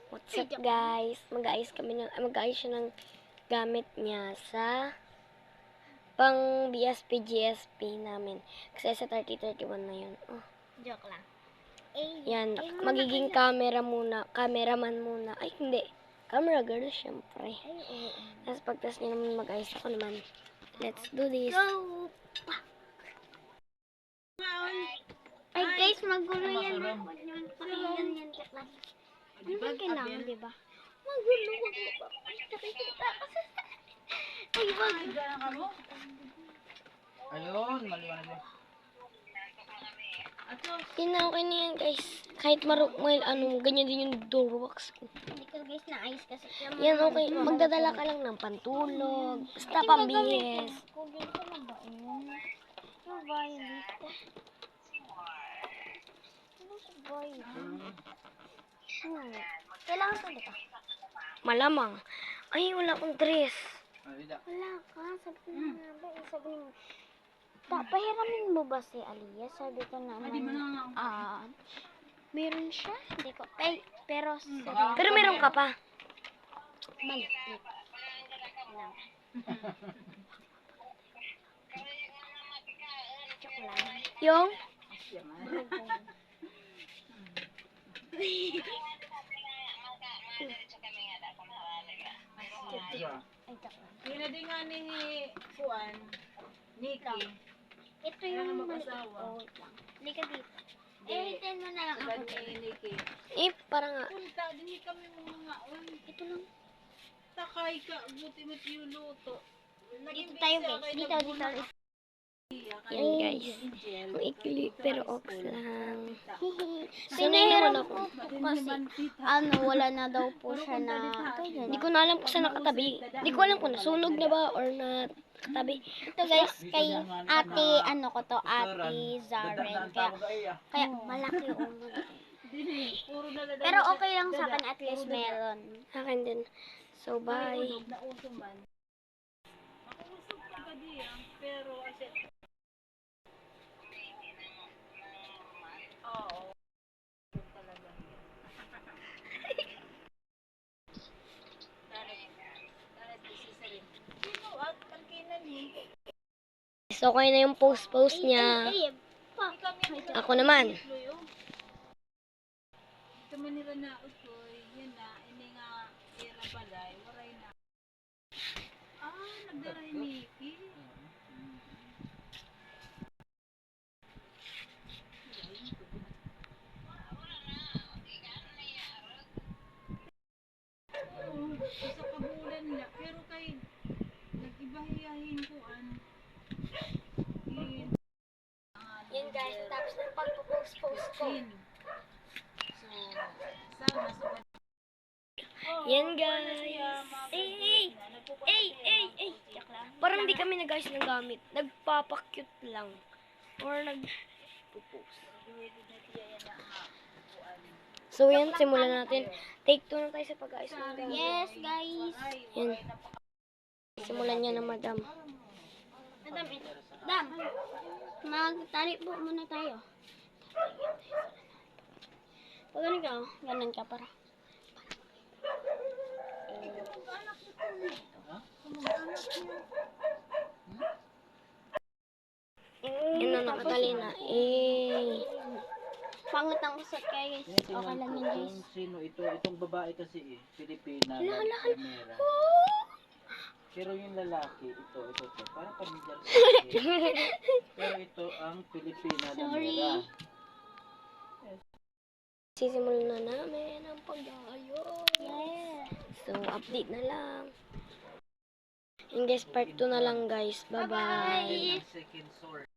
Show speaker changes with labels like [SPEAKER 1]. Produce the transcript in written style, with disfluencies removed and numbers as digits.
[SPEAKER 1] What's up guys? Mag-ayos siya ng gamit niya sa pang BSP GSP namin. Kasi sa 3031 na yun. Oh.
[SPEAKER 2] Joke lang.
[SPEAKER 1] Yan, magiging cameraman muna. Ay, hindi. Camera girl, syempre. Tapos pagtas niya naman mag-ayos ako naman. Let's do this.
[SPEAKER 2] Go! Ay guys, magulo yan. Huwag naman pakinggan yan sa class. Ano ba kailangan, diba? Magulo, huwag mo pa. Nakikita kasi. Ay, wag.
[SPEAKER 3] Ayun, maliwanag mo.
[SPEAKER 1] Yun na, okay na yan guys. Kahit ganyan din yung doorwax ko.
[SPEAKER 2] Hindi ko guys naayos kasi.
[SPEAKER 1] Yan, okay. Magdadala ka lang ng pantulog. Basta pambihis.
[SPEAKER 2] Kugin ko na ba yun? Ano ba yun dito? Ano ba yun? Kailangan ko dito.
[SPEAKER 1] Malamang. Ay, wala akong dress.
[SPEAKER 2] Wala ka. Sabi mo nga ba? Sabi mo. Pahiramin mo ba si Aliyah? Sabi ko naman. Meron siya. Hindi ko. Ay, pero
[SPEAKER 1] Pero meron ka pa.
[SPEAKER 2] maliit lang. Joke lang.
[SPEAKER 1] Yung?
[SPEAKER 2] Ay, joke lang.
[SPEAKER 4] Yun na din nga ni Juan, Nikki.
[SPEAKER 2] Ito yung maliit. Oh, wait lang. Hindi ka dito. Hintayin mo na lang ako.
[SPEAKER 4] Ni Nikki.
[SPEAKER 1] Parang nga.
[SPEAKER 4] Punta, din kami mga
[SPEAKER 2] Ito lang.
[SPEAKER 4] takay ka, buti mo yung luto.
[SPEAKER 2] Dito tayo guys. Dito.
[SPEAKER 1] Yan guys. Ang ikli, pero okay lang.
[SPEAKER 2] Pinahiram
[SPEAKER 1] naman ako.
[SPEAKER 2] ko kasi wala na daw po siya na
[SPEAKER 1] Hindi ko na alam kung saan nakatabi. Hindi ko alam kung nasunog na ba or nakatabi.
[SPEAKER 2] ito guys kay ate ate Zaren kaya malaki yung pero okay lang sa akin at least meron.
[SPEAKER 1] Akin din. So, bye.
[SPEAKER 4] Nausong man. Makausog ka ba diya? Pero, oo. Talaga. Darat busy sa rin. Sino at pagkinan niyo?
[SPEAKER 1] So, okay na yung post niya. Ako naman.
[SPEAKER 4] Ito man nila na utoy, yan na, ini nga, ira balay, waray na. Nagdaray Nikki. Sa kabulan na, pero kay, nag-ibahiyahin ko,
[SPEAKER 1] Yan guys, tapos ng pagpo-post ko.
[SPEAKER 4] Chin. So, sana sa
[SPEAKER 1] Yan guys. Ay! Parang hindi kami nag-ayos ng gamit. Nagpapakyut lang. Or nag-post. So yan, simulan natin. Take 2 na tayo sa pag-ayos ng gamit.
[SPEAKER 2] Yes guys.
[SPEAKER 1] Yan. Simulan niya na madam.
[SPEAKER 2] Dam, magtali po muna tayo. Ganun ka para.
[SPEAKER 1] Yan na nakatali na.
[SPEAKER 2] Pangat ang usap kayo guys. Okay lang yun guys.
[SPEAKER 3] Sino ito? Itong babae kasi Pilipina.
[SPEAKER 1] Hala.
[SPEAKER 3] Camera. Pero yung lalaki, ito. Parang pamilyar sa pero ito ang Pilipina na mera.
[SPEAKER 1] Sisimulan na namin ang pag-ayos.
[SPEAKER 2] Yes.
[SPEAKER 1] So, update na lang. Yung guys, part 2 na lang guys. Bye-bye.
[SPEAKER 3] Second source.